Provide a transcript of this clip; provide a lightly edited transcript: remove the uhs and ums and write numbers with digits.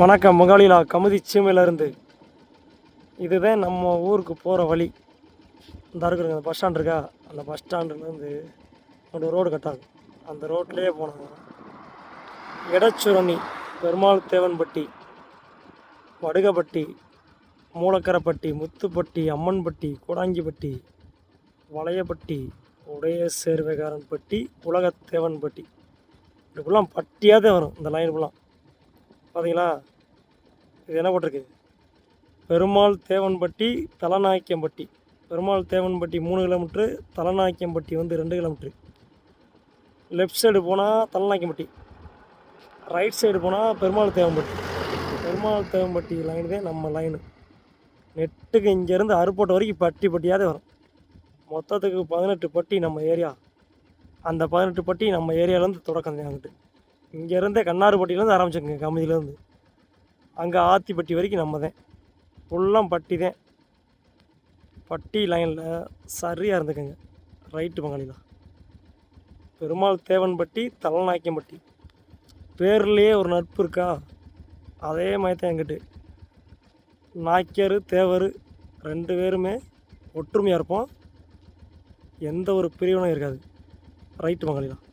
வணக்கம் மகாலிலா கமுதி சீமையிலேருந்து. இதுதான் நம்ம ஊருக்கு போகிற வழி. இந்த இருக்கிற அந்த பஸ் ஸ்டாண்ட் இருக்கா, அந்த பஸ் ஸ்டாண்டுலேருந்து ஒரு ரோடு கட்டாங்க. அந்த ரோட்லேயே போனாங்க எடச்சுரணி, பெருமாள் தேவன்பட்டி, வடுகப்பட்டி, மூலக்கரைப்பட்டி, முத்துப்பட்டி, அம்மன்பட்டி, கூடாங்கிப்பட்டி, வளையப்பட்டி, உடைய சேர்வைகாரன்பட்டி, உலகத்தேவன்பட்டி, இதுக்குள்ளாம் பட்டியாக தான் வரும். இந்த லைன் ஃபுல்லாக பார்த்தீங்களா? இது என்ன போட்டிருக்கு? Perumal Devanpatti, Thalanayakkampatti. Perumal Devanpatti 3 kilometre, Thalanayakkampatti 2 kilometre. Left side போனால் தலநாயக்கம்பட்டி, ரைட் சைடு போனால் பெருமாள் தேவன்பட்டி. பெருமாள் தேவன்பட்டி லைன் தான் நம்ம லைனு. நெட்டுக்கு இங்கேருந்து அருப்போட்டை வரைக்கும் பட்டியாக தான் வரும். மொத்தத்துக்கு 18 பட்டி நம்ம ஏரியா. அந்த 18 பட்டி நம்ம ஏரியாவிலேருந்து தொடக்கம் தான். அங்கிட்டு இங்கேருந்தே கண்ணாறுப்பட்டியிலேருந்து ஆரம்பிச்சுங்க. கமுதியிலேருந்து அங்கே ஆத்திப்பட்டி வரைக்கும் நம்ம தான். ஃபுல்லாக பட்டி தான். பட்டி லைனில் சரியாக இருந்துக்குங்க. ரைட்டு பங்காளிலாம். பெருமாள் தேவன்பட்டி, தலநாயக்கம்பட்டி பேர்லேயே ஒரு நட்பு இருக்கா, அதே மாதிரி தான் எங்கிட்டு. நாய்க்கர் தேவர் 2 பேருமே ஒற்றுமையாக இருப்போம். எந்த ஒரு பிரிவினும் இருக்காது. ரைட்டு பங்காளிலாம்.